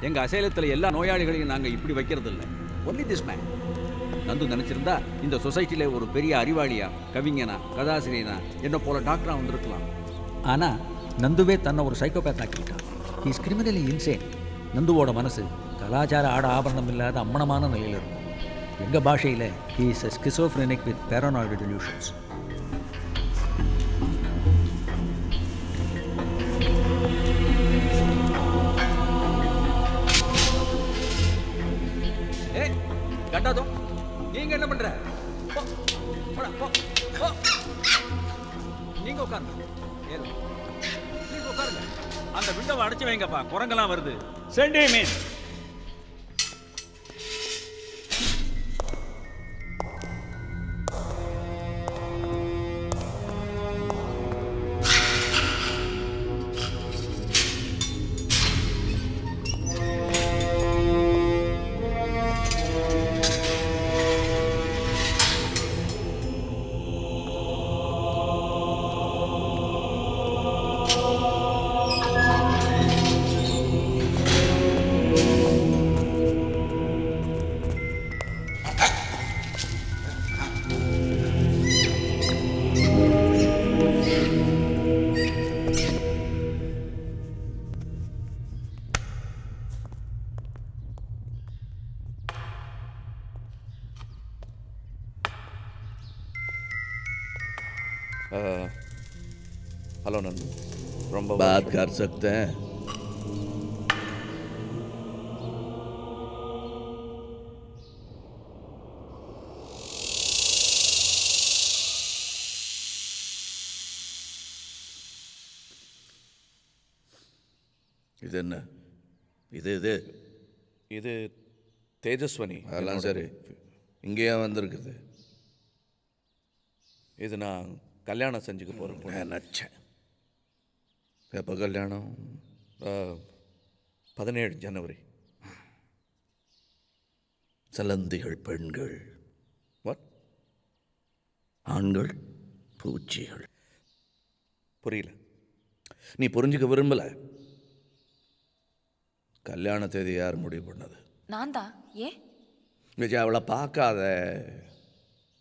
எங்கள் அசைலத்தில் எல்லா நோயாளிகளையும் நாங்கள் இப்படி வைக்கிறது இல்லை. Only this man. நந்து நினச்சிருந்தா இந்த சொசைட்டியில் ஒரு பெரிய அறிவாளியா, கவிஞனா, கதாசிரியனா, என்ன போல டாக்டரா வந்திருக்கலாம். ஆனால் நந்துவே தன்னை ஒரு சைக்கோபேத் ஆக்கிட்டான். He's criminally insane. நந்துவோட மனசு கலாச்சார ஆபரணம் இல்லாத அம்மனமான நிலையில் இருக்கும். எங்கள் பாஷையில் he is a schizophrenic with paranoid delusions. கண்டாதோ நீங்க என்ன பண்ற? நீங்க உட்காருங்க. நீங்க உட்காருங்க. அந்த விண்டோவை அடைச்சு வைங்கப்பா, குரங்கெல்லாம் வருது. சென்டி மீன். हेलो नंदू, ரொம்ப बात कर सकते हैं? இது என்ன? இது இது இது தேஜஸ்வனி. அதெல்லாம் சரி, இங்கேயே வந்திருக்குது. இது நான் கல்யாணம் செஞ்சுக்க போகிறேன். நினச்சேன். எப்போ கல்யாணம்? 17 ஜனவரி. சலந்திகள் பெண்கள், வாட்? ஆண்கள் பூச்சிகள். புரியல. நீ புரிஞ்சுக்க விரும்பல. கல்யாண தேதி யார் முடிவு பண்ணது? நான் தான். ஏன் விஜய், அவளை பார்க்காத.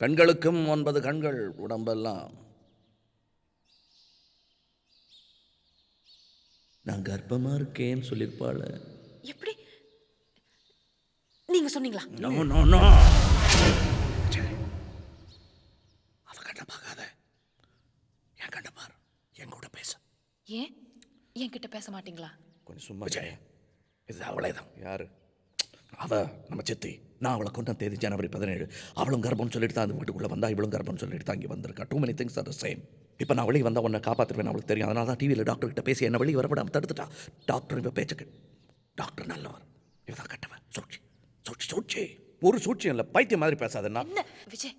பெண்களுக்கும் 9 கண்கள் உடம்பெல்லாம். நான் கர்ப்பமா இருக்கேன்னு சொல்லியிருப்பாள். எப்படி நீங்க சொன்னீங்களா? நோ நோ நோ, அவ கண்ண பார்க்காத. என் கண்ண பாரு, என் கூட பேச. ஏன் என்கிட்ட பேச மாட்டீங்களா? கொஞ்சம் சும்மா. விஜய், இது அவளே தான். யாரு? அவ நம்ம சித்தி. நான் அவளை கொண்ட தேதி ஜனவரி 17. அவளும் கர்ப்பம் சொல்லிட்டு தான் அந்த வீட்டுக்குள்ளே வந்தா. இவளும் கர்ப்பம் சொல்லிட்டு தான் இங்கே வந்திருக்கா. Too many things are the same. இப்போ நான் வெளியே வந்தால் உன்னை காப்பாற்றுவேன் அவளுக்கு தெரியும். அதனால தான் டிவியில் டாக்டர்கிட்ட பேசி என்ன வெளியே வரப்படாமல் தடுத்துட்டா. டாக்டர் இவ பேச்சுக்கு. டாக்டர் நல்லவர், இவதான் கட்டவன். சூழ்ச்சி சூழ்ச்சி சூழ்ச்சி. ஒரு சூழ்ச்சி இல்லை, பைத்தியம் மாதிரி பேசாத. நான் என்ன Vijay?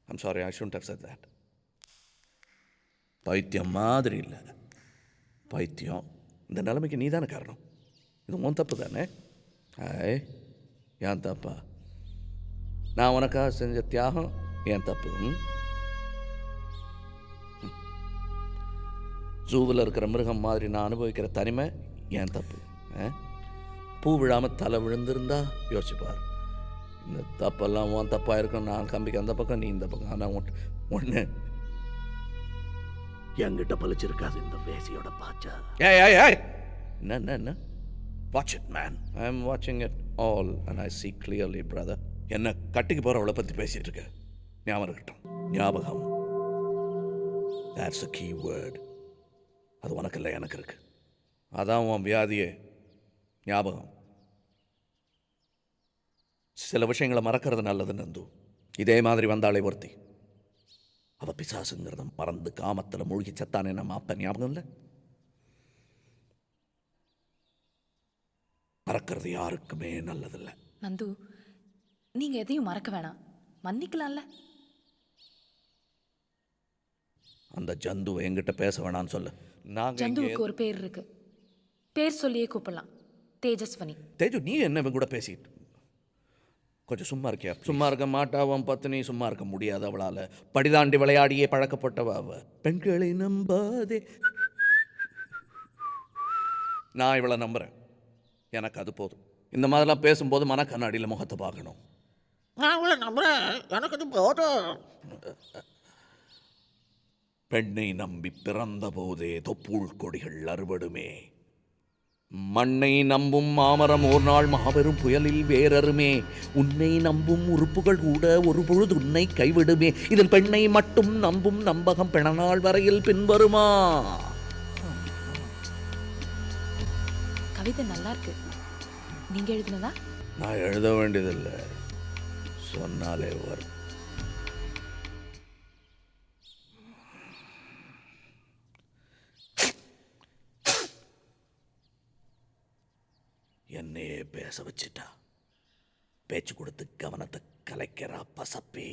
I'm sorry, I shouldn't have said that. பைத்தியம் மாதிரி இல்லை, பைத்தியம். இந்த நிலைமைக்கு நீ தானே காரணம். இது உன் தப்பு தானே? ஐ, ஏன் தப்பா? நான் உனக்காக செஞ்ச தியாகம் ஏன் தப்பு? ஜூவில் இருக்கிற மிருகம் மாதிரி நான் அனுபவிக்கிற தனிமை ஏன் தப்பு? பூ விழாமல் தலை விழுந்திருந்தா யோசிச்சுப்பார். இந்த தப்பெல்லாம் உன் தப்பாக இருக்கும். நான் கம்பிக்கு அந்த பக்கம், நீ இந்த பக்கம். ஆனால் ஒன்று என்கிட்ட பழிச்சிருக்காது இந்த வேசியோட பாச்சா. என்ன? Watch it man. I am வாட்சிங் it all and I see clearly brother. என்ன கட்டிக்கு போகிறவளை பற்றி பேசிகிட்டு இருக்க? ஞாபகம் இருக்கட்டும். ஞாபகம், that's a key word. அது உனக்கு இல்லை, எனக்கு இருக்கு. அதான் உன் வியாதியே, ஞாபகம். சில விஷயங்களை மறக்கிறது நல்லது நந்து. இதே மாதிரி வந்தாலே ஒருத்தி. அவள் பிசாசுங்கிறத மறந்து காமத்தில் மூழ்கி செத்தானே நம்ம அப்பா. ஞாபகம் இல்லை? மறக்கிறது யாருக்குமே நல்லதில்லை. நந்து, நீங்க எதையும் மறக்க வேணாம், மன்னிக்கலாம்ல. அந்த ஜந்து என்கிட்ட பேச வேணான்னு சொல்லு. ஜந்துவுக்கு ஒரு பேர் இருக்கு. பேர் சொல்லியே கூப்பிடலாம், தேஜஸ்வனி. தேஜு, நீ என்ன இவன் கூட பேசிட்டு? கொஞ்சம் சும்மா இருக்கியா? சும்மா இருக்க மாட்டா அவன் பத்தினி. சும்மா இருக்க முடியாது அவளால். படிதாண்டி விளையாடியே பழக்கப்பட்டவ அவ. பெண்களை நம்பாதே. நான் இவளை நம்புகிறேன். எனக்கு அது போதும். இந்த மாதிரிலாம் பேசும்போது மனக்கண்ணாடியில் முகத்தை பார்க்கணும். நான் இவளை நம்புறேன், எனக்கு அது போதும். பெண்ணை நம்பி பிறந்த போதே தொப்புள் கொடிகள் அறுபடுமே. மண்ணை நம்பும் மாமரம் ஒரு நாள் மாபெரும் புயலில் வேறறுமே. உன்னை நம்பும் உறுப்புகள் கூட ஒரு பொழுது உன்னை கைவிடுமே. இதில் பெண்ணை மட்டும் நம்பும் நம்பகம் பிணநாள் வரையில் பின்வருமா? கவிதை நல்லா இருக்கு. நீங்க எழுதுனதா? நான் எழுத வேண்டியதில்லை, சொன்னாலே வரும். என்னையே பேச வச்சிட்டா. பேச்சு கொடுத்து கவனத்தை கலைக்கிறா பசப்பி.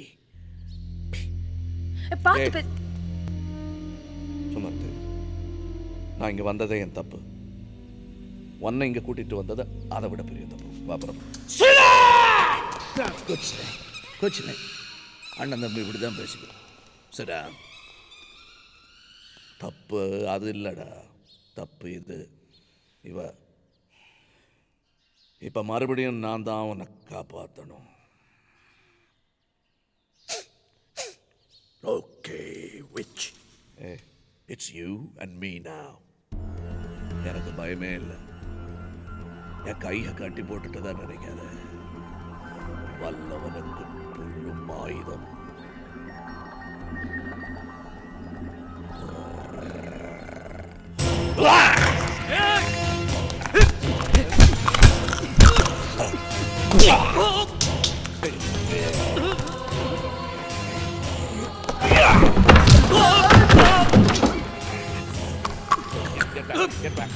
பார்த்து சும்மா இரு. நான் இங்கே வந்ததே என் தப்பு. உன்னை இங்கே கூட்டிட்டு வந்தது அதை விட பெரிய தப்பு. பாபரம் கோச்சினை அண்ணன் தம்பி இப்படி தான் பேசிக்கிறோம். சரிடா, தப்பு அது இல்லைடா, தப்பு இது. இப்போ மறுபடியும் நான் தான் உன்னை காப்பாற்றணும். Okay which it's you and me now. எனக்கு பயமே இல்லை. என் கையை கட்டி போட்டுட்டு தான் நினைக்காத. வல்லவனுக்கு புல்லும் ஆயுதம். Get back.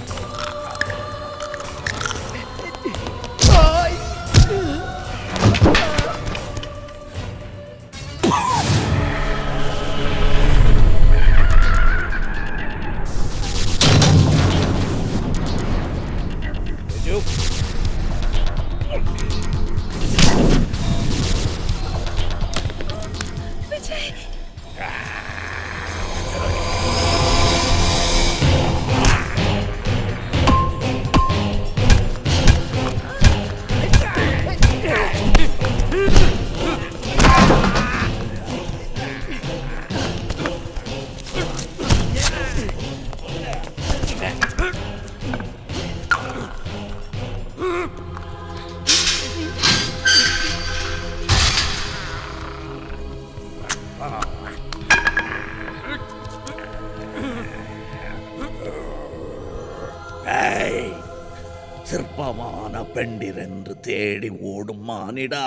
சிற்பமான பெண்டிரென்று தேடி ஓடும் மானிடா,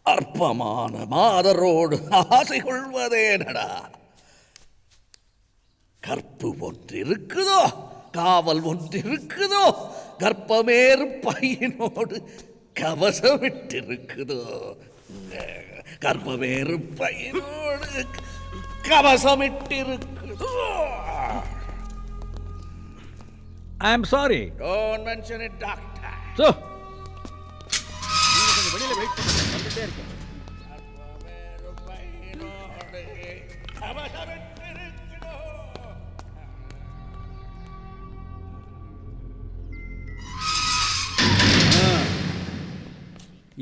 அற்பமான மாதரோடு ஆசை கொள்வதேனடா. கற்பு ஒன்றிருக்குதோ, காவல் ஒன்றிருக்குதோ, கர்ப்பமேறு பையனோடு கவசமிட்டிருக்குதோ. கர்ப்பமேறு பையனோடு கவசமிட்டிருக்குதோ. I am sorry. Don't mention it, doctor. So நீங்கள் கொஞ்சம் வெளியில் வெயிட் பண்ணுங்க, வந்துட்டே இருக்கேன்.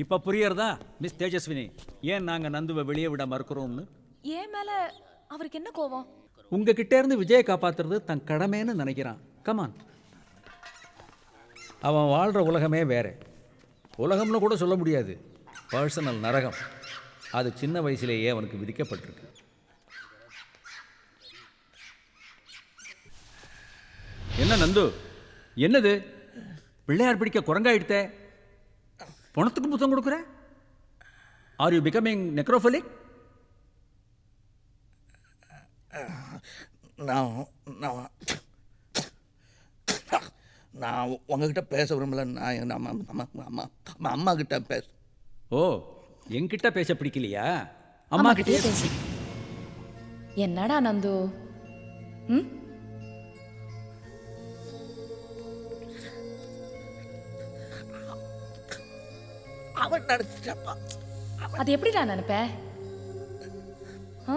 இப்போ புரியறதா மிஸ் தேஜஸ்வினி, ஏன் நாங்கள் நந்துவை வெளியே விட மறுக்கிறோம்னு? ஏன் மேல அவருக்கு என்ன கோவம்? உங்ககிட்ட இருந்து விஜயை காப்பாற்றுறது தன் கடமைன்னு நினைக்கிறான். கமான், அவன் வாழ்கிற உலகமே வேற. உலகம்னு கூட சொல்ல முடியாது, பர்சனல் நரகம். அது சின்ன வயசுலேயே அவனுக்கு விதிக்கப்பட்டிருக்கு. என்ன நந்து, என்னது பிள்ளையார் பிடிக்க குரங்காயிடுத்தே? பணத்துக்கு புத்தம் கொடுக்குற? Are you becoming necrophilic? நான் உங்ககிட்ட பேச விரும்பல. நான் அம்மா கிட்ட பேச. ஓ, என்கிட்ட பேச பிடிக்கலையா? அம்மா கிட்டே பேசு. என்னடா நந்து? ம், அவன் நினைச்சப்பா. அது எப்படிடா நினைப்ப? ஆ?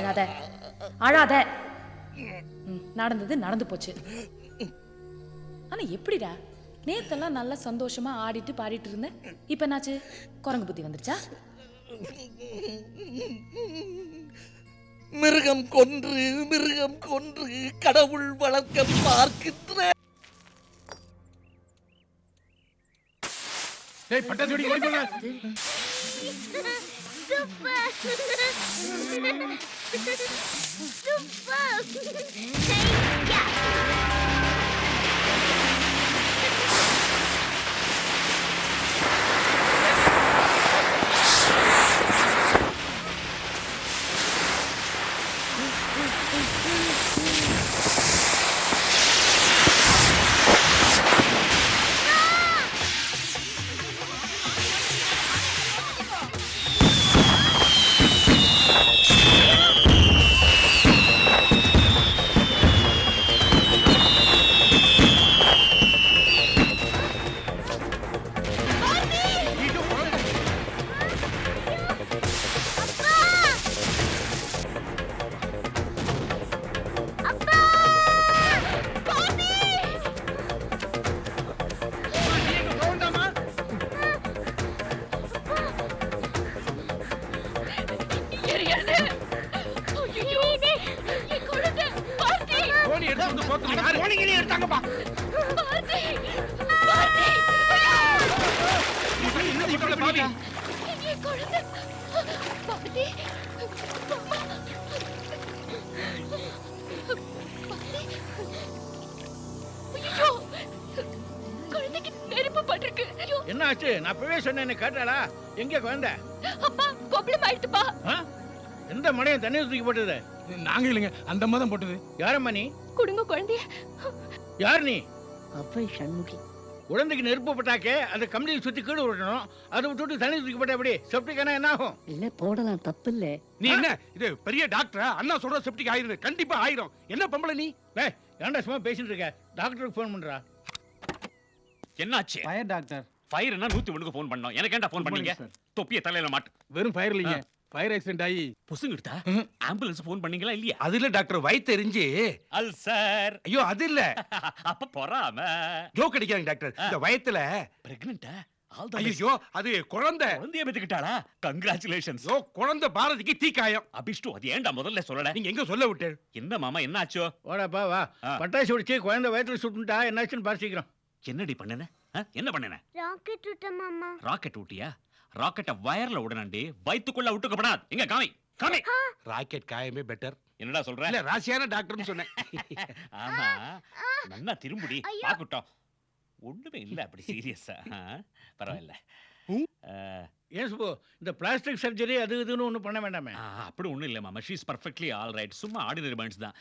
அழாத அழாத. நடந்தது நடந்து போச்சு. ஆனா எப்படிடா நேத்தெல்லாம் நல்லா சந்தோஷமா ஆடிட்டு பாடிட்டு இருந்தேன், இப்ப என்னாச்சு? குரங்கு புத்தி வந்துருச்சா? மிருகம் கொன்று கடவுள் வளர்க்க பார்க்கின்ற டேய் பட்டாசு வெடி ஓடிடா. போனி எடுத்து வந்து போட்டு யாரு போனிங்க நீ எடுத்தாங்கப்பா. என்ன இப்படி பாவி? என்ன ஆச்சு? நான் அப்பவே சொன்னேன் கேட்டாளா? எங்க குழந்தை? அப்பா கொப்பளம் ஆயிடுப்பா. எந்த மடையும் தண்ணி தூக்கி போட்டது? நாங்க இல்லைங்க, அந்த அம்மா தான் போட்டது. யாரம்மா நீ? குடுங்க குழந்தைய. யார் நீ? அவ்வை சண்முகி. குழந்தைக்கு நெருப்பு போட்டாக்கே அதை கம்பளியை சுத்தி கீழே விடணும். அதை விட்டுட்டு தண்ணி தூக்கி போட்டா எப்படி? செப்டிக்கானா என்ன ஆகும்? இல்ல போடலாம், தப்பு இல்ல. நீ என்ன இது பெரிய டாக்டரா? அண்ணா சொல்ற செப்டிக் ஆயிரும், கண்டிப்பா ஆயிரும். என்ன பொம்பளை நீ? டேய் ஏன்டா சும்மா பேசிட்டு இருக்க? டாக்டருக்கு ஃபோன் பண்றா. என்னாச்சு? Fire doctor. ஃபயர்னா 101க்கு ஃபோன் பண்ணோம். எனக்கு ஏன்டா ஃபோன் பண்ணீங்க? தொப்பிய தலையில மாட்டு. வெறும் ஃபயர் இல்லைங்க, ஃபயர் ஆக்சிடென்ட் ஆகி புசுங்கிட்டா? ஆம்புலன்ஸ் ஃபோன் பண்ணீங்களா இல்லையா? அது இல்ல டாக்டர், வயித்து எரிஞ்சு. அல்சர். ஐயோ அது இல்ல. அப்ப பொறாம ஜோக் அடிக்காதீங்க டாக்டர். இந்த வயத்துல பிரெக்னன்ட்டா? ஐயோ அது குழந்தை. குழந்தைய பெத்துக்கிட்டாளா? கங்க்ராச்சுலேஷன்ஸ். ஓ குழந்தை பாரதிக்கு தீக்காயம். அபிஷ்டு அது ஏன்டா முதல்ல சொல்லல? நீங்க எங்க சொல்ல விட்டு? என்ன மாமா என்னாச்சோ? வாடாப்பா வா. பட்டாசு வெடிச்சு குழந்தை வயித்துல சுட்டுட்டா என்னாச்சுன்னு பாசிக்கிறோம். என்னடி பண்ணன? என்ன பண்ணன? ராக்கெட் விட்ட மாமா. ராக்கெட் ஊட்டியா? ராக்கெட்ட வயர்ல உடனே வயித்துக்குள்ள விட்டுக்கப்படாது. எங்க காமி காமி. ராக்கெட் காயமே பெட்டர். என்னடா சொல்ற? இல்ல ராசியான டாக்டர்னு சொன்னேன். ஆமா நன்னா திரும்புடி பாக்கட்டும். ஒண்ணுமே இல்ல அப்படி சீரியஸா. பரவாயில்ல. ஏன் சுப்பு இந்த பிளாஸ்டிக் சர்ஜரி அது இதுன்னு ஒன்றும் பண்ண வேண்டாமே? அப்படி ஒன்றும் இல்லை மாமா. She is perfectly all right. சும்மா ஆர்டினரி பேர்ன்ஸ் தான்.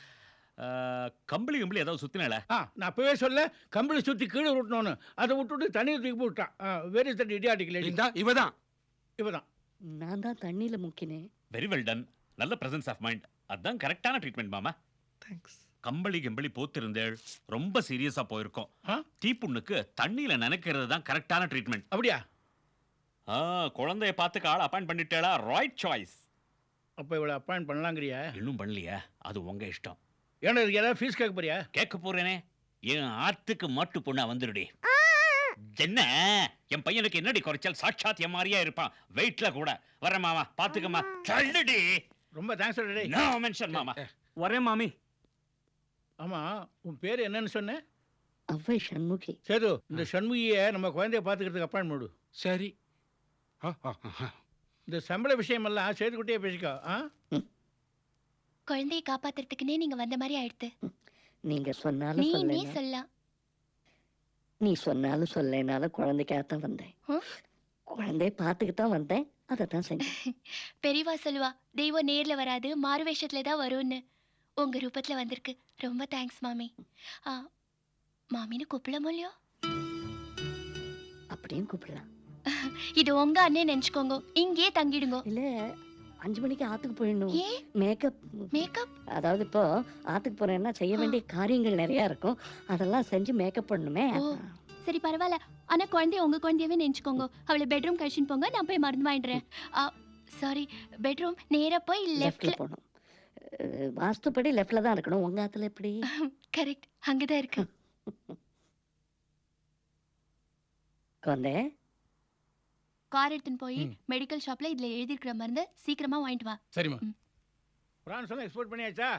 கம்பளி கம்பளி ஏதாவது சுத்தினால? நான் அப்பவே சொல்ல கம்பளி சுத்தி கீழே விட்டணும்னு. அதை விட்டுட்டு தண்ணியை தூக்கி போட்டான். வேறு தண்ணி இடியாட்டிக் லேடி. இவதான் இவதான். நான் தான் தண்ணியில முக்கினேன். Very well done. நல்ல பிரசன்ஸ் ஆஃப் மைண்ட். அதான் கரெக்டான ட்ரீட்மெண்ட் மாமா. தேங்க்ஸ். கம்பளி கம்பளி போத்திருந்தேள் ரொம்ப சீரியஸா போயிருக்கோம். தீப்புண்ணுக்கு தண்ணியில நினைக்கிறது தான் கரெக்டான ட்ரீட்மெண்ட். அப்படியா? குழந்தைய பார்த்துக்க ஆள் அப்பாயிண்ட் பண்ணிட்டேளா? Right choice. அப்போ இவ்வளோ அப்பாயிண்ட் பண்ணலாங்கிறியா? இன்னும் பண்ணலையா? அது உங்க இஷ்டம். ஏன்னா இதுக்கு ஏதாவது ஃபீஸ் கேட்க போறியா? கேட்க போறேனே. என் ஆத்துக்கு மாட்டு பொண்ணா வந்துடுடி. என்ன என் பையனுக்கு என்னடி குறைச்சல்? சாட்சாத் என் மாதிரியா இருப்பான். வெயிட்ல கூட. வர மாமா பாத்துக்கமா. தள்ளுடி. ரொம்ப தேங்க்ஸ் டேய். நோ மென்ஷன் மாமா. வரேன் மாமி. ஆமா உன் பேர் என்னன்னு சொன்ன? அவ்வை சண்முகி. சேது இந்த சண்முகியை நம்ம குழந்தைய பார்த்துக்கிறதுக்கு அப்பாயிண்ட் போடு. சரி. இந்த சம்பள விஷயமெல்லாம் சேதுக்குட்டியே பேசிக்கோ. குழந்தையை காப்பாத்துறதுக்குன்னே நீங்க வந்த மாதிரி ஆயிடுத்து. நீங்க சொன்னாலும் சொல்லலாம். நீ சொன்னாலும் சொல்லனாலும் குழந்தைக்காகத்தான் வந்தேன். குழந்தைய பார்த்துக்கிட்டு தான் வந்தேன். அதை தான் செஞ்சேன். பெரியவா சொல்லுவா தெய்வம் நேர்ல வராது, மாறு வேஷத்துல தான் வரும்னு. உங்க ரூபத்துல வந்திருக்கு. ரொம்ப தேங்க்ஸ் மாமி. மாமின்னு கூப்பிடலாமோ இல்லையோ? அப்படியும் கூப்பிடலாம். இது உங்க அண்ணே நினைச்சுக்கோங்க. இங்கேயே தங்கிடுங்க. இல்ல 5 மணிக்கு ஆத்துக்கு போயிடணும். ஏன்? மேக்கப். அதாவது இப்போ ஆத்துக்கு போறேன்னா செய்ய வேண்டிய காரியங்கள் நிறைய இருக்கும். அதெல்லாம் செஞ்சு மேக்கப் பண்ணணுமே. சரி பரவாயில்ல. ஆனா குழந்தைய உங்க குழந்தையவே நினைச்சுக்கோங்க. அவளை பெட்ரூம் கழிச்சுன்னு போங்க. நான் போய் மருந்து வாங்கிடுறேன். சாரி பெட்ரூம் நேரா போய் லெஃப்ட்ல போகணும். வாஸ்துப்படி லெஃப்ட்ல தான் இருக்கணும். உங்க ஆத்துல எப்படி? கரெக்ட், அங்கதான் இருக்கு. குழந்தை, கார் எடுத்துன்னு போய் மெடிக்கல் ஷாப்ல இதுல எழுதிருக்கிற மருந்து சீக்கிரமா வாங்கிட்டு வா. சரிம்மா. பிரான்ஸ் எல்லாம் எக்ஸ்போர்ட் பண்ணியாச்சா?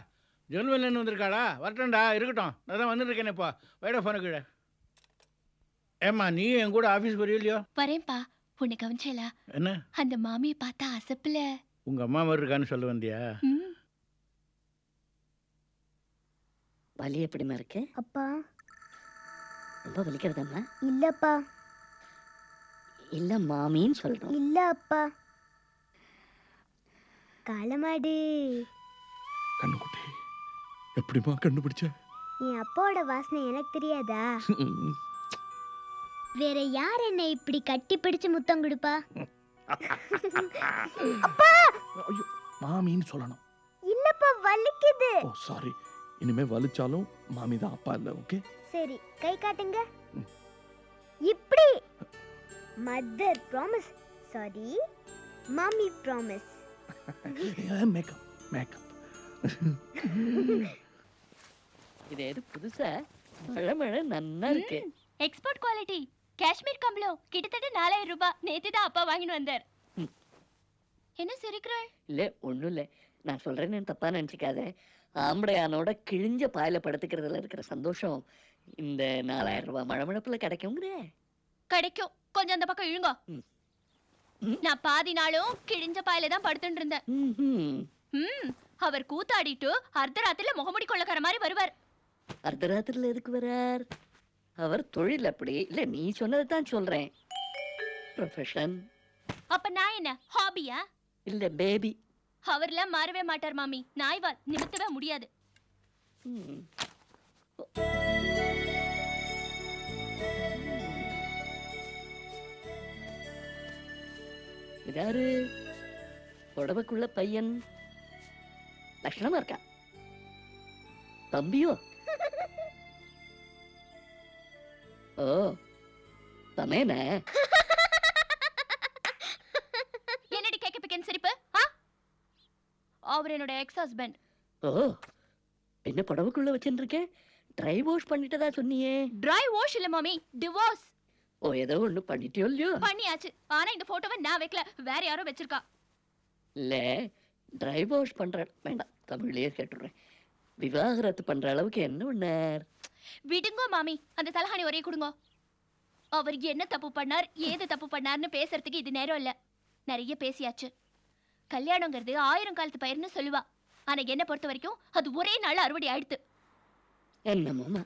ஜெர்மனிலேருந்து வந்திருக்காளா? வரட்டும்டா, இருக்கட்டும். நான் தான் வந்துட்டு இருக்கேன் இப்போ. வைடா ஃபோனு கீழே. ஏம்மா நீ என் கூட ஆஃபீஸ்க்கு வரையும் இல்லையோ? வரேன்ப்பா. உன்னை கவனிச்சேலா? என்ன அந்த மாமியை பார்த்தா அசப்புல. உங்க அம்மா மாதிரி இருக்கான்னு சொல்ல வந்தியா? வலி எப்படிமா இருக்கு? அப்பா ரொம்ப வலிக்கிறதாம்மா? இல்லப்பா. இல்ல மாமின்னு சொல்றோம். இல்ல அப்பா. காலமாடு. கண்ணுக்குட்டி எப்படிமா கண்டுபிடிச்ச? என் அப்பாவோட வாசனை எனக்கு தெரியாதா? வேற யார் என்ன இப்படி கட்டி பிடிச்சு முத்தம் கொடுப்பா? அப்பா ஐயோ, மாமின்னு சொல்லணும். இல்லப்பா, வலிக்குது. ஓ சாரி. இனிமே வலிச்சாலும் மாமி தான், அப்பா இல்ல. ஓகே சரி, கை காட்டுங்க. இப்படி. Mother promise. சாரி, மாமி ப்ராமிஸ். Makeup makeup. இது எது புதுசா? மழை நன்னா இருக்கு. எக்ஸ்போர்ட் குவாலிட்டி காஷ்மீர் கம்பளம் கிட்டத்தட்ட 4000 ரூபாய். நேத்து தான் அப்பா வாங்கிட்டு வந்தார். என்ன சிரிக்கிறாள்? இல்ல ஒண்ணும் இல்ல, நான் சொல்றேன்னு தப்பா நினைச்சுக்காத. ஆம்படையானோட கிழிஞ்ச பாயில படுத்துக்கிறதுல இருக்கிற சந்தோஷம் இந்த 4000 ரூபாய் மழமழப்புல கிடைக்குங்கிற. கிடைக்கும். கொஞ்சம் அந்த பக்கம் இழுங்க. நான் பாதி நாளும் கிழிஞ்ச பாயில தான் படுத்துட்டு இருந்தேன். அவர் கூத்தாடிட்டு அர்த்தராத்திரில முகமுடி கொள்ளக்கார மாதிரி வருவார். அர்த்தராத்திரில எதுக்கு வரார்? அவர் தொழில் அப்படி. இல்ல நீ சொன்னதை தான் சொல்றேன். ப்ரொஃபஷன். அப்ப நான் என்ன ஹாபியா? இல்ல பேபி. அவர்லாம் மாறவே மாட்டார் மாமி. நாய்வால் நிமித்தவே முடியாது. இதாரு உடம்புக்குள்ள பையன் லட்சணமா இருக்கா? தம்பியோ? ஓ தமேன. என்னடி கேக்க பிக்கன் சிரிப்பு? அவர் என்னோட எக்ஸ் ஹஸ்பண்ட். ஓ என்ன புடவுக்குள்ள வச்சுருக்கேன்? ட்ரை வாஷ் பண்ணிட்டதா சொன்னியே. ட்ரை வாஷ் இல்ல மாமி, டிவோர்ஸ். ஓ ஏதோ ஒண்ணு பண்ணிட்டியோ இல்லையோ? பண்ணியாச்சு. ஆனா இந்த போட்டோவை நான் வைக்கல, வேற யாரோ வச்சிருக்கா. இல்ல ட்ரை வாஷ் பண்ற வேண்டாம், தமிழ்லயே கேட்டுடுறேன். விவாகரத்து பண்ற அளவுக்கு என்ன பண்ணார்? விடுங்க மாமி, அந்த தலகாணி ஒரே கொடுங்க. அவர் என்ன தப்பு பண்ணார், ஏது தப்பு பண்ணார்னு பேசுறதுக்கு இது நேரம் இல்ல. நிறைய பேசியாச்சு. கல்யாணங்கிறது 1000 காலத்து பயிர்னு சொல்லுவா. ஆனா என்ன பொறுத்த வரைக்கும் அது ஒரே நாள் அறுவடை ஆயிடுத்து. என்னமோமா,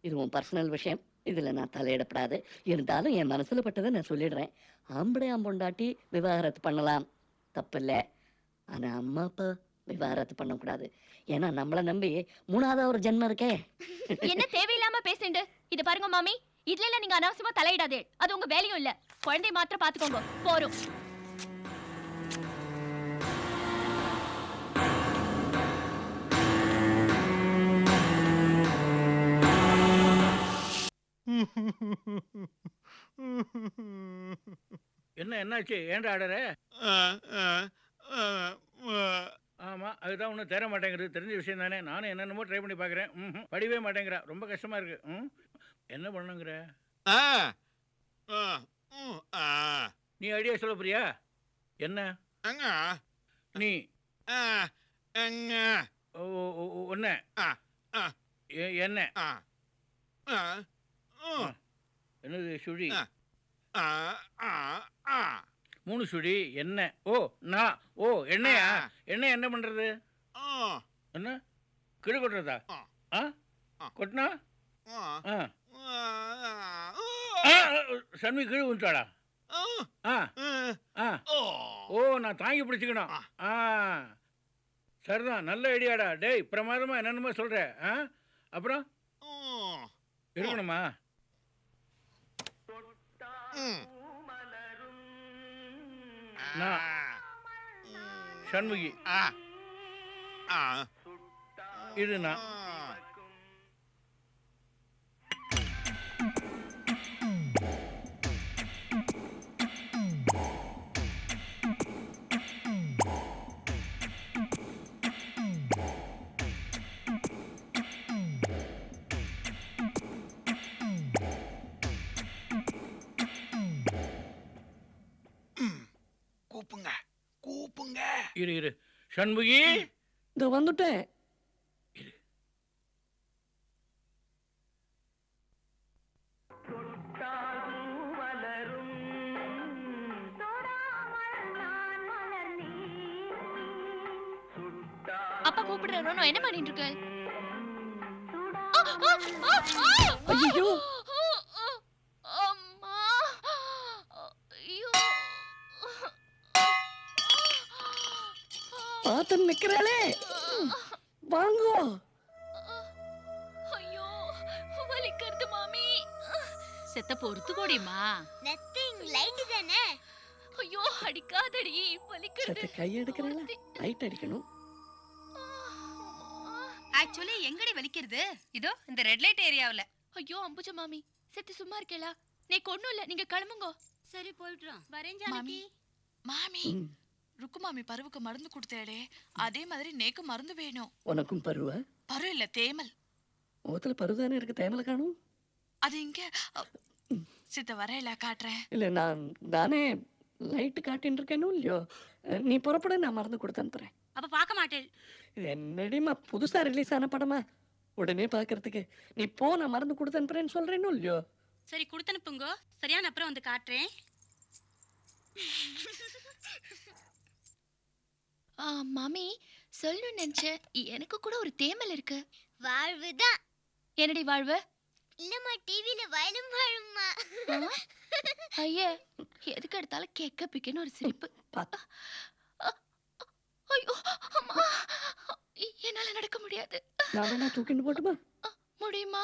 இது உன் பர்சனல் விஷயம், இதுல நான் தலையிடப்படாது. இருந்தாலும் என் மனசுல பட்டதை நான் சொல்லிடுறேன். ஆம்படையாம் பொண்டாட்டி விவாகரத்து பண்ணலாம், தப்பு இல்லை. ஆனா அம்மா அப்பா விவாகரத்து பண்ணக்கூடாது. ஏன்னா நம்மளை நம்பி 3வது ஒரு ஜென்மம் இருக்கே. என்ன தேவையில்லாம பேசிண்டு. இது பாருங்க மாமி, இதுல எல்லாம் நீங்க அனாவசியமா தலையிடாதே. அது உங்க வேலையும் இல்ல. குழந்தை மாத்திரம் பாத்துக்கோங்க போறோம். என்னாச்சு? ஏன்டா ஆடுற? ஆமா, அதுதான் ஒன்றும் தேர மாட்டேங்கிறது. தெரிஞ்ச விஷயம் தானே. நானும் என்னென்னமோ ட்ரை பண்ணி பார்க்குறேன். படிவே மாட்டேங்கிறா. ரொம்ப கஷ்டமா இருக்கு. என்ன பண்ணுங்கிற? நீ ஐடியா சொல்ல போறியா? என்ன நீ ஒன்ன என்ன என்னது சுழி? 3 சுழி என்ன? ஓ நான் ஓ எண்ணெயா? எண்ணெய் என்ன பண்றது? என்ன கிடு கொட்டுறதா? கொட்டினா சன்வி கீழே விட்டாடா. ஓ நான் தாங்கி பிடிச்சிக்கணும். சரிதான், நல்ல ஐடியாடா. டேய் பிரமாதமா என்னென்னமோ சொல்ற. அப்புறம் இருக்கணுமா? சண்முகி இது நான். இரு சண்முகி இந்த வந்துட்டேன். அப்பா கூப்பிடுறோம் என்ன பண்ணிட்டு இருக்க? ஐயோ அம்மா ஐயோ பார்த்து நிக்கிறாளே, வாங்கோ. ஐயோ வலிக்கிறது மாமி. செத்த பொறுத்து கோடிமா. நத்திங் லைட் தானே. ஐயோ அடிக்காதடி வலிக்கிறது. சத்த கை எடுக்கிறாள, லைட் அடிக்கணும். ஆக்சுவலி எங்கடி வலிக்கிறது? இதோ இந்த ரெட் லைட் ஏரியாவுல. ஐயோ அம்புஜ மாமி செத்து சும்மா இருக்கேளா? நீ கொன்னும் இல்ல, நீங்க கிளம்புங்க. சரி போய்ட்றோம். வரேன் மாமி மாமி ருக்கு மாமி பருவுக்கு மருந்து கொடுத்தேடே, அதே மாதிரி நேக்கு மருந்து வேணும். உனக்கும் பருவ? பரு இல்ல தேமல். முகத்துல பருதானே இருக்கு, தேமல காணும். அது இங்க சித்த வரையில காட்டுறேன். இல்ல நானே லைட் காட்டின்னு இருக்கேனும் இல்லையோ. நீ புறப்பட, நான் மருந்து கொடுத்து அனுப்புறேன். அப்ப பார்க்க மாட்டேன். இது என்னடிமா புதுசா ரிலீஸ் ஆன படமா? உடனே பாக்குறதுக்கு நீ போ, நான் மருந்து கொடுத்து அனுப்புறேன்னு சொல்றேன்னு இல்லையோ. சரி கொடுத்து அனுப்புங்க, சரியான அப்புறம் வந்து காட்டுறேன். மாமி சொல்லணும்னு நினைச்சேன், எனக்கு கூட ஒரு தேமல் இருக்கு. வாழ்வுதான். என்னடி வாழ்வு? இல்லம்மா, டிவில வயலும் வாழும்மா. ஐயே எதுக்கு எடுத்தாலும் கேக்க பிக்கன்னு ஒரு சிரிப்பு. ஐயோ அம்மா, என்னால நடக்க முடியாது. நான் வேணா தூக்கிட்டு போட்டுமா? முடியுமா?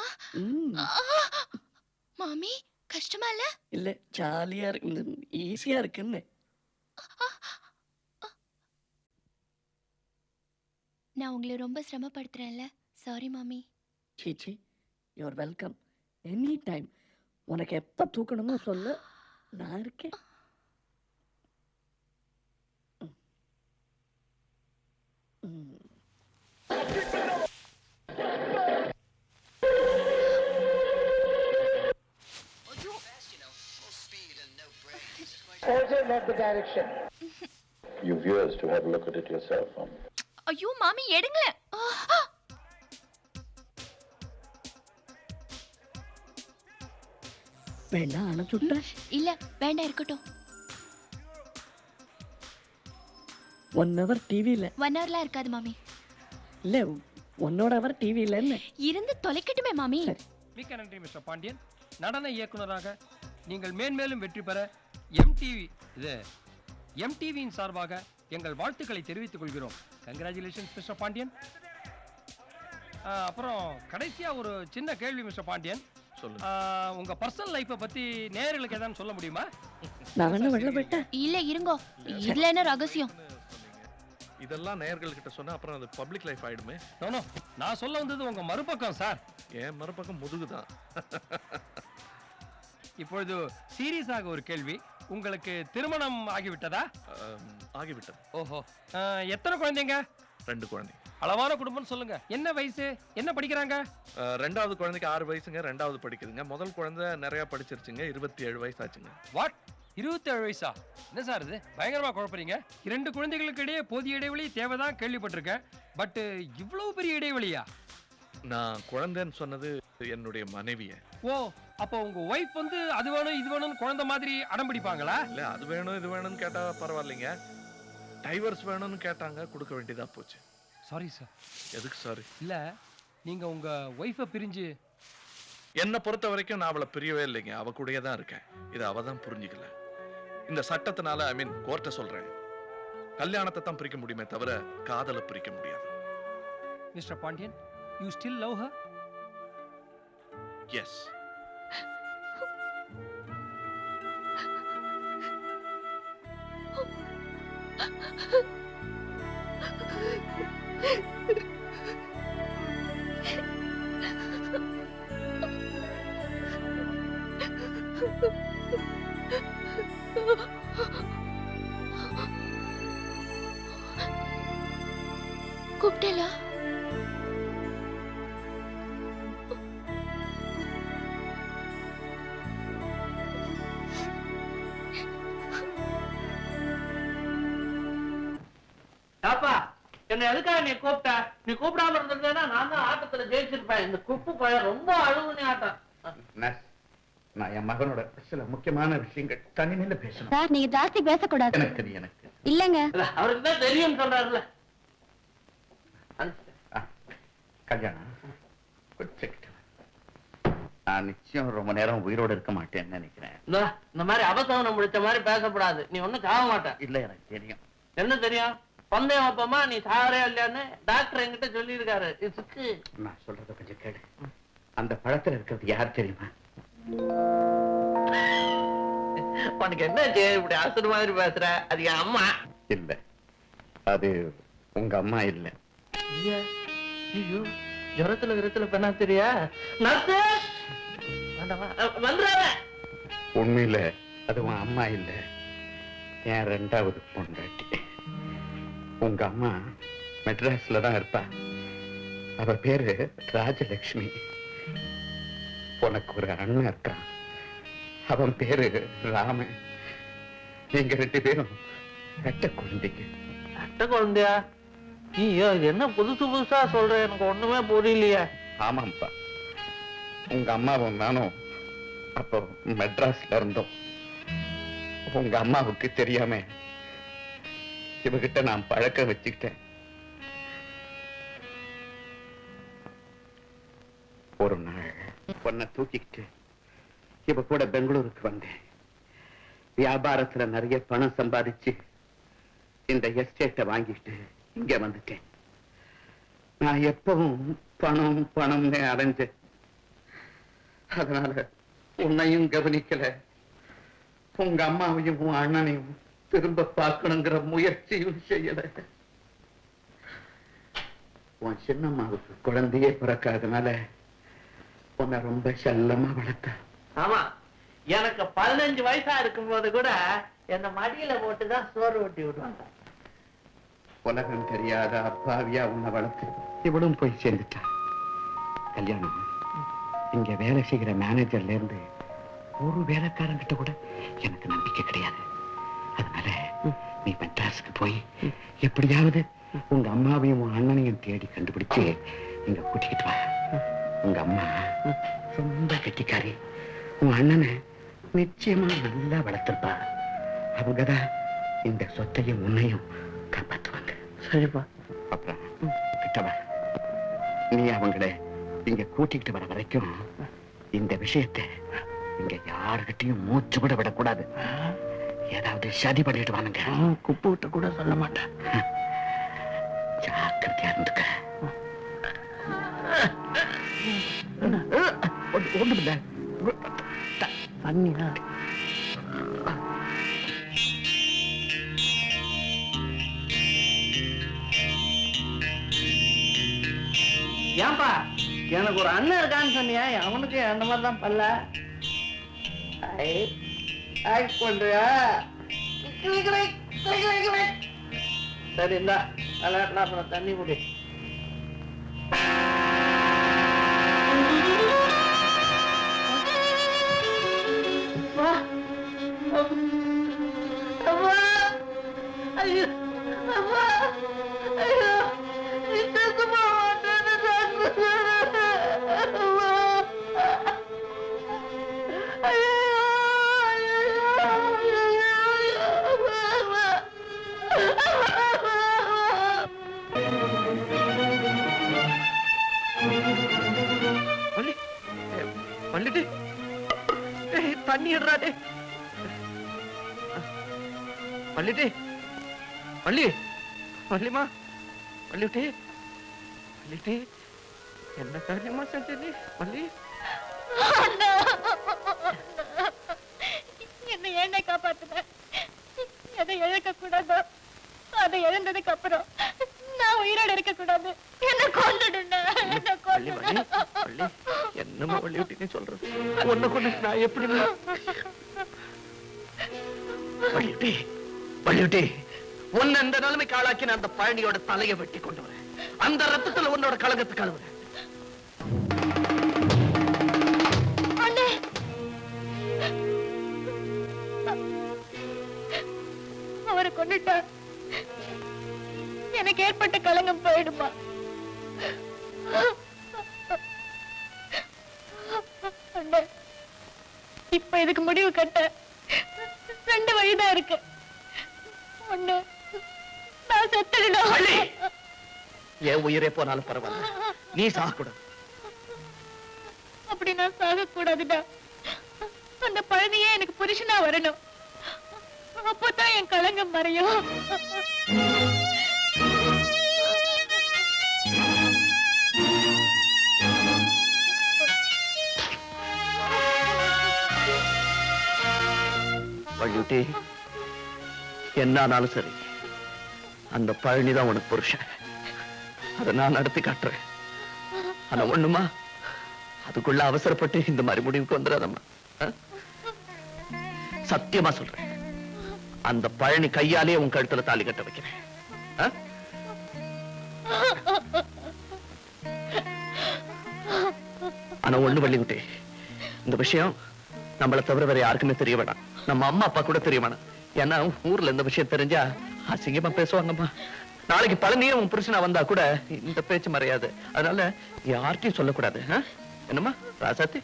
மாமி கஷ்டமா இல்ல? இல்ல ஜாலியா இருக்கு, ஈஸியா இருக்குன்னு. நான் உங்களை ரொம்ப சிரமப்படுத்துறேன்ல, சாரி மாமி. சீச்சி, யூஆர் வெல்கம் எனி டைம். உனக்கு எப்ப தூக்கணுமோ சொல்லு, நான் இருக்கேன். You viewers to have a look at it yourself. ஐயோ மாமி எடுங்க. வேண்டாம் அனுப்பிச்சுட்ட? இல்ல வேண்டாம் இருக்கட்டும். 1 hour டிவில. 1 hourலாம் இருக்காது மாமி. இல்ல 1 hour டிவில என்ன இருந்து தொலைக்கட்டுமே மாமி. மிக்க நன்றி மிஸ்டர் பாண்டியன். நடன இயக்குனராக நீங்கள் மேன்மேலும் வெற்றி பெற எம்டிவியின் சார்பாக எங்கள் வாழ்த்துக்களை தெரிவித்துக் கொள்கிறோம். Congratulations mister Pandian. அப்புறம் கடைசியா ஒரு சின்ன கேள்வி மிஸ்டர் பாண்டியன். உங்க பர்சனல் லைஃபை பத்தி நேயர்களுக்கு ஏதாவது சொல்ல முடியுமா? நான் என்ன வெள்ள போயிட்டேன்? இல்ல இருங்கோ, இதுல என்ன ரகசியம்? இதெல்லாம் நேயர்கள் கிட்ட சொன்னா அப்புறம் அது பப்ளிக் லைஃப் ஆயிடுமே. நோ நான் சொல்ல வந்தது உங்க மறுபக்கம் சார். ஏன் மறுபக்கம் முதுகுதான். இப்பொழுது சீரியஸாக ஒரு கேள்வி. உங்களுக்கு திருமணம் ஆகிவிட்டதா? ஆகிவிட்டது. ஓஹோ. எத்தனை குழந்தைங்க? 2 குழந்தை. அளவான குடும்பம் சொல்லுங்க. என்ன வயசு, என்ன படிக்கிறாங்க? 2வது குழந்தைக்கு 6 வயசுங்க, 2வது படிக்குதுங்க. முதல் குழந்தை நிறைய படிச்சிருச்சுங்க, 27 வயசு ஆச்சுங்க. வாட், 27 வயசா? என்ன சார் இது, பயங்கரமா குழப்பறீங்க. 2 குழந்தைகளுக்கு இடையே போதிய இடைவெளி தேவைதான் கேள்விப்பட்டிருக்கேன். பட் இவ்வளவு பெரிய இடைவெளியா? நான் குழந்தைன்னு சொன்னது என்னுடைய மனைவிய. ஓ, அப்போ உங்க ஒய்ஃப் வந்து அது வேணும் இது வேணும்னு குழந்தை மாதிரி அடம் பிடிப்பாங்களா? இல்ல, அது வேணும் இது வேணும்னு கேட்டா பரவாயில்லைங்க. டைவர்ஸ் வேணும்னு கேட்டாங்க, கொடுக்க வேண்டியதா போச்சு. Sorry sir. எதுக்கு சாரி? இல்ல, நீங்க உங்க ஒய்ஃபை பிரிஞ்சு. என்னை பொறுத்த வரைக்கும் நான் அவளை பிரியவே இல்லைங்க, அவ கூடயே தான் இருக்கேன். இதை அவ தான் புரிஞ்சுக்கல. இந்த சட்டத்தினால, ஐ மீன் கோர்ட்டை சொல்றேன், கல்யாணத்தை தான் பிரிக்க முடியுமே தவிர காதலை பிரிக்க முடியாது. Mister Pandian, you still love her? Yes. கூப்பிட்டேலா? என்ன எதுக்காக நீ கூப்பிட்ட? நீ கூப்பிடாம இருந்திருந்தேன்னா நான் தான் ஆட்டத்துல ஜெயிச்சிருப்பேன். இந்த குப்பு பையன் ரொம்ப அழுகுனே ஆட்டம். நான் என் மகனோட சில முக்கியமான விஷயங்கள் தனிமையில பேசணும். சார் நீங்க ஜாஸ்தி பேசக்கூடாது. எனக்கு தெரியும், எனக்கு இல்லங்க. அவருக்கு தான் தெரியும் சொல்றாருல. கல்யாணம் நான் நிச்சயம் ரொம்ப நேரம் உயிரோடு இருக்க மாட்டேன்னு நினைக்கிறேன். இந்த மாதிரி அவசரம் முடிச்ச மாதிரி பேசக்கூடாது. நீ ஒண்ணும் சாக மாட்ட. இல்ல, எனக்கு தெரியும். என்ன தெரியும்? பந்தயம் அப்பமா நீ சாகரே இல்லையான்னு டாக்டர் என்கிட்ட சொல்லி இருக்காரு. நான் சொல்றத கொஞ்சம் கேளு. அந்த பழத்துல இருக்கிறது யார் தெரியுமா? உனக்கு என்ன இப்படி அசடு மாதிரி பேசுற? அது என் அம்மா. இல்ல, அது உங்க அம்மா இல்ல. ஐயோ, ஜுரத்துல விரத்துல பெண்ணா தெரியா? நர்ஸ் வந்துடுறாங்க. உண்மையில அது உன் அம்மா இல்ல, என் 2வது பொண்டாட்டி. உங்க அம்மா மெட்ராஸ்ல தான் இருப்பா. அவ பேரு ராஜலட்சுமி. உனக்கு ஒரு அண்ணன் இருக்கான், அவன் பேரு ராமன். நீங்க 2 பேரும் ரெட்ட குழந்தைங்க. ரெட்ட குழந்தையா? ஐயோ, இது என்ன புதுசு புதுசா சொல்ற? எனக்கு ஒண்ணுமே புரியலையே. ஆமாப்பா, உங்க அம்மாவும் நானும் அப்போ மெட்ராஸ்ல இருந்தோம். உங்க அம்மாவுக்கு தெரியாம இவகிட்ட நான் பழக்க வச்சுக்கிட்டேன். ஒரு நாள் பொண்ணை தூக்கிக்கிட்டு இவ கூட பெங்களூருக்கு வந்தேன். வியாபாரத்துல நிறைய பணம் சம்பாதிச்சு இந்த எஸ்டேட்டை வாங்கிட்டு இங்க வந்துட்டேன். நான் எப்பவும் பணம் பணம்னு அலைஞ்சேன். அதனால உன்னையும் கவனிக்கல, உங்க அம்மாவையும் உன் அண்ணனையும் திரும்ப பார்க்கணுங்கிற முயற்சியும் செய்யல. உன் சின்னம்மாவுக்கு குழந்தையே பிறக்காதனால உன்னை ரொம்ப செல்லமா வளர்த்த. ஆமா, எனக்கு 15 வயசா இருக்கும் போது கூட என்ன மடியில போட்டுதான் சோறு ஊட்டி விடுவாங்க. உலகம் தெரியாத அப்பாவியா உன்னை வளர்த்து இவளும் போய் சேர்ந்துட்டா. கல்யாணம் இங்க வேலை செய்கிற மேனேஜர்ல இருந்து ஒரு வேலைக்காரங்கிட்ட கூட எனக்கு நம்பிக்கை கிடையாது. அதனால நீ மெட்ராஸுக்கு போய் எப்படியாவது உங்க அம்மாவையும் உன் அண்ணனையும் தேடி கண்டுபிடிச்சு இங்க கூட்டிக்கிட்டு வா. உங்க அம்மா ரொம்ப கெட்டிக்காரி. உன் அண்ணனை நிச்சயமா நல்லா வளர்த்திருப்பா. அவங்கதான் இந்த சொத்தையும் உன்னையும் காப்பாற்றுவாங்க. சரிப்பா. அப்புறம் கிட்டவா, நீ அவங்கள இங்க கூட்டிக்கிட்டு வர வரைக்கும் இந்த விஷயத்தை இங்க யாருகிட்டையும் மூச்சு கூட விடக்கூடாது. ஏதாவது சதி பண்ணிட்டு வானுங்க. குப்பு விட்டு கூட சொல்ல மாட்டேன். ஜாக்கிரதையா இருந்துக்க. ஒண்ணுமில்ல, தண்ணியா? ஏன்பா, எனக்கு ஒரு அண்ணன் இருக்கான்னு சொன்னியா? அவனுக்கு அந்த மாதிரி தான் பல்ல பண்றியா? சரி, இந்தா அப்புறம் தண்ணி குடி. ஐயோ, ஐயோ, வந்துட்டு தண்ணி இடுறாடே. வள்ளிட்டு வள்ளி, வள்ளிமா, வள்ளிவிட்டு வள்ளிட்டு என்ன காரியமா செஞ்ச நீ வள்ளி? என்ன ஏன்டா காப்பாத்துன? எதை இழக்க கூடாதோ அதை இழந்ததுக்கு அப்புறம் நான் உயிரோட இருக்க கூடாது. என்ன கொண்டுடுன, என்ன கொண்டுடுன. என்னமா வள்ளிவிட்டு நீ சொல்றது? ஒன்ன கொண்டு நான் எப்படி? வள்ளிவிட்டு வள்ளிவிட்டு உன்னை இந்த நிலைமைக்கு ஆளாக்கி நான் அந்த பழனியோட தலையை வெட்டி கொண்டு வரேன். அந்த ரத்தத்துல உன்னோட கலகத்தை கழுவுறேன். அவரை கொண்டுட்டா எனக்கு ஏற்பட்ட களங்கம் போயிடுமா? அண்ணே, இப்ப இதுக்கு முடிவு கட்ட 2 வழிதான் இருக்கு. ஒண்ணு, நான் செத்துடணும். என் உயிரே போனாலும் பரவாயில்ல, நீ சாகக்கூடாது. அப்படி நான் சாக கூடாதுடா. அந்த பழனியே எனக்கு புருஷனா வரணும். அப்பதான் என் களங்கம் மறையும். வள்ளியூட்டி, என்னானாலும் சரி, அந்த பழனிதான் உனக்கு புருஷன். அதை நான் நடத்தி காட்டுறேன். ஆனா ஒண்ணுமா, அதுக்குள்ள அவசரப்பட்டு இந்த மாதிரி முடிவுக்கு வந்துடாதம்மா. சத்தியமா சொல்றேன், அந்த பழனி கையாலே உன் கழுத்துல தாலி கட்ட வைக்கிறேன். ஆனா ஒண்ணு வள்ளிக்குட்டி, இந்த விஷயம் நம்மளை தவிர வேற யாருக்குமே தெரிய வேண்டாம். நம்ம அம்மா அப்பா கூட தெரிய வேணாம். ஏன்னா ஊர்ல இந்த விஷயம் தெரிஞ்சா அசிங்கமா பேசுவாங்கம்மா. நாளைக்கு பழனியே உன் புருஷனா வந்தா கூட இந்த பேச்சு மறையாது. அதனால யார்கிட்டயும் சொல்லக்கூடாது. என்னம்மா ராசாத்தி?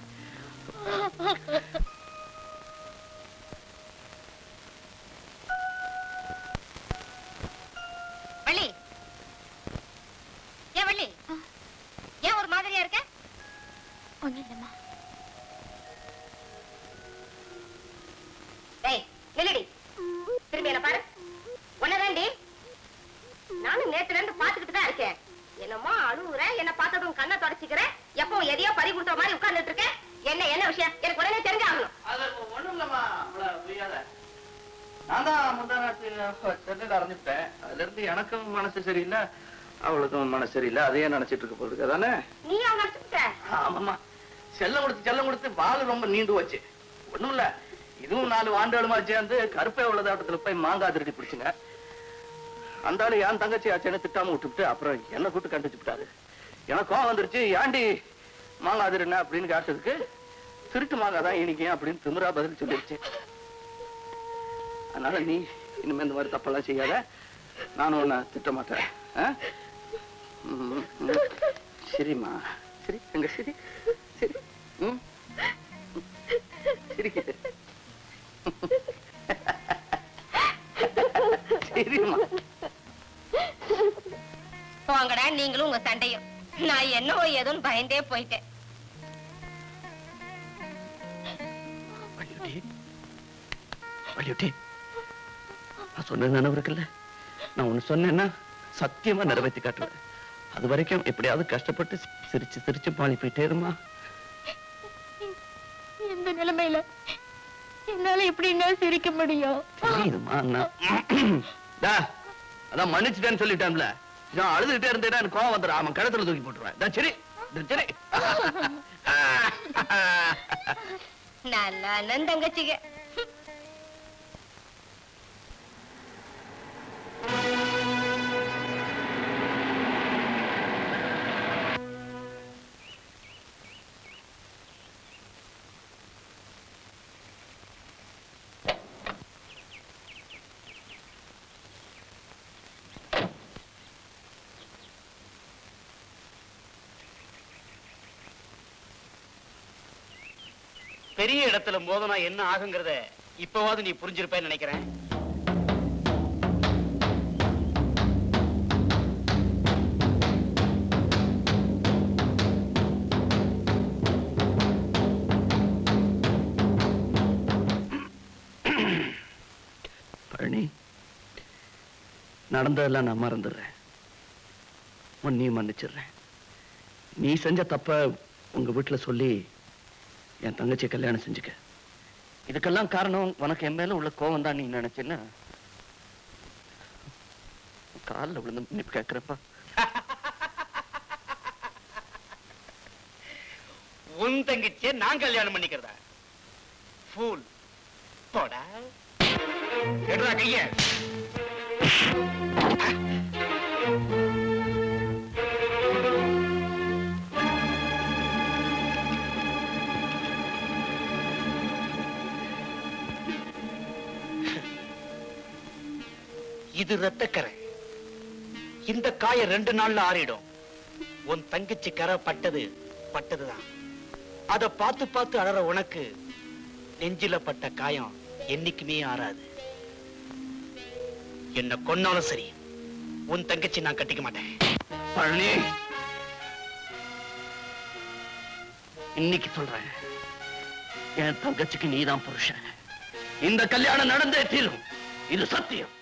வள்ளி, ஏன் வள்ளி, ஏன் ஒரு மாதிரியா இருக்க? ஒண்ணு இல்லம்மா. டேய் நில்லடி, திரும்பி என்ன பாரு. ஒன்னதாண்டி, நானும் நேத்துல இருந்து பாத்துக்கிட்டு தான் இருக்கேன். என்னமோ அழுவுற, என்ன பார்த்ததும் கண்ணை தொடச்சிக்கிற, எப்பவும் எதையோ பறி கொடுத்த மாதிரி உட்கார்ந்துட்டு இருக்க. என்ன விஷயம் எனக்கு உடனே தெரிஞ்சாகணும். ஒண்ணும் இல்லம்மா, புரியாத. நான் தான் முந்தாநாட்டு செல்லில் அரைஞ்சிட்டேன். அதுல இருந்து எனக்கும் மனசு சரியில்லை, அவளுக்கும் மனசு சரியில்லை. அதையே நினைச்சிட்டு இருக்க போறது தானே? நீ அவன் நினைச்சுட்ட? ஆமாம்மா, செல்லம் கொடுத்து வாழ ரொம்ப நீண்டு போச்சு. ஒண்ணும் இல்ல, இதுவும் 4 ஆண்டுகளுமா சேர்ந்து கருப்பை உள்ளதாட்டத்துல போய் மாங்காய் திருடி பிடிச்சுங்க. அந்த ஆளு என் தங்கச்சி ஆச்சேன்னு திட்டாம விட்டுவிட்டு அப்புறம் என்ன கூட்டு கண்டுச்சு விட்டாரு. எனக்கு கோவம் வந்துருச்சு. ஏண்டி மாங்காய் திருடின அப்படின்னு கேட்டதுக்கு, திருட்டு மாங்காய் தான் இனிக்கும் அப்படின்னு திமிரா பதில் சொல்லிருச்சு. அதனால நீ இனிமே இந்த மாதிரி தப்பெல்லாம் செய்யாத. நானும் உன்னை திட்ட மாட்டேன். சரிம்மா, சரி, எங்க சரி சரி. சிரிக்க சரிம்மா. போங்கடா நீங்களும் உங்க சண்டையும். நான் என்னவோ ஏதோன்னு பயந்தே போயிட்டேன். வள்ளியூட்டி, நான் சொன்னது நினைவு இருக்குல்ல? நான் ஒண்ணு சொன்னேன்னா சத்தியமா நிறைவேற்றி காட்டுவேன். அது வரைக்கும் எப்படியாவது கஷ்டப்பட்டு சிரிச்சு சிரிச்சு பாலி போயிட்டே இருமா. இந்த நிலைமையில என்னால எப்படி என்ன சிரிக்க முடியும்? அதான் மன்னிச்சுட்டேன்னு சொல்லிட்டேன்ல. நான் அழுதுகிட்டே இருந்தேன்னா எனக்கு கோவம் வந்துடும். அவன் கிணத்துல தூக்கி போட்டுருவேன். சரி சரி. நல்லா தங்கச்சிங்க. பெரிய இடத்துல மோதனா என்ன ஆகுங்கிறத இப்பவாது நீ புரிஞ்சிருப்பேன்னு நினைக்கிறேன். பழனி, நடந்ததெல்லாம் நான் மறந்துடுறேன். உன்னையும் மன்னிச்சிடுறேன். நீ செஞ்ச தப்ப உங்க வீட்டுல சொல்லி என் தங்கச்சியை கல்யாணம் செஞ்சுக்க. இதுக்கெல்லாம் காரணம் உனக்கு என் மேல உள்ள கோவம் தான். நீ நினைச்சேன்னா காலில் விழுந்து மன்னிப்பு கேட்கிறப்பா. உன் தங்கச்சியை நான் கல்யாணம் பண்ணிக்கிறதா? ஃபூல் போடா. எடுறா கைய. இது ரத்தக்கரை. இந்த காயம் 2 நாள்ல ஆறிடும். உன் தங்கச்சி கரை பட்டதுதான். அத பார்த்து பார்த்து அழற உனக்கு நெஞ்சில பட்ட காயம் என்னைக்குமே ஆறாது. என்ன கொன்னாலும் சரி, உன் தங்கச்சி நான் கட்டிக்க மாட்டேன். பழனி, இன்னைக்கு சொல்றேன், என் தங்கச்சிக்கு நீதான் புருஷன். இந்த கல்யாணம் நடந்தே தீரும். இது சத்தியம்.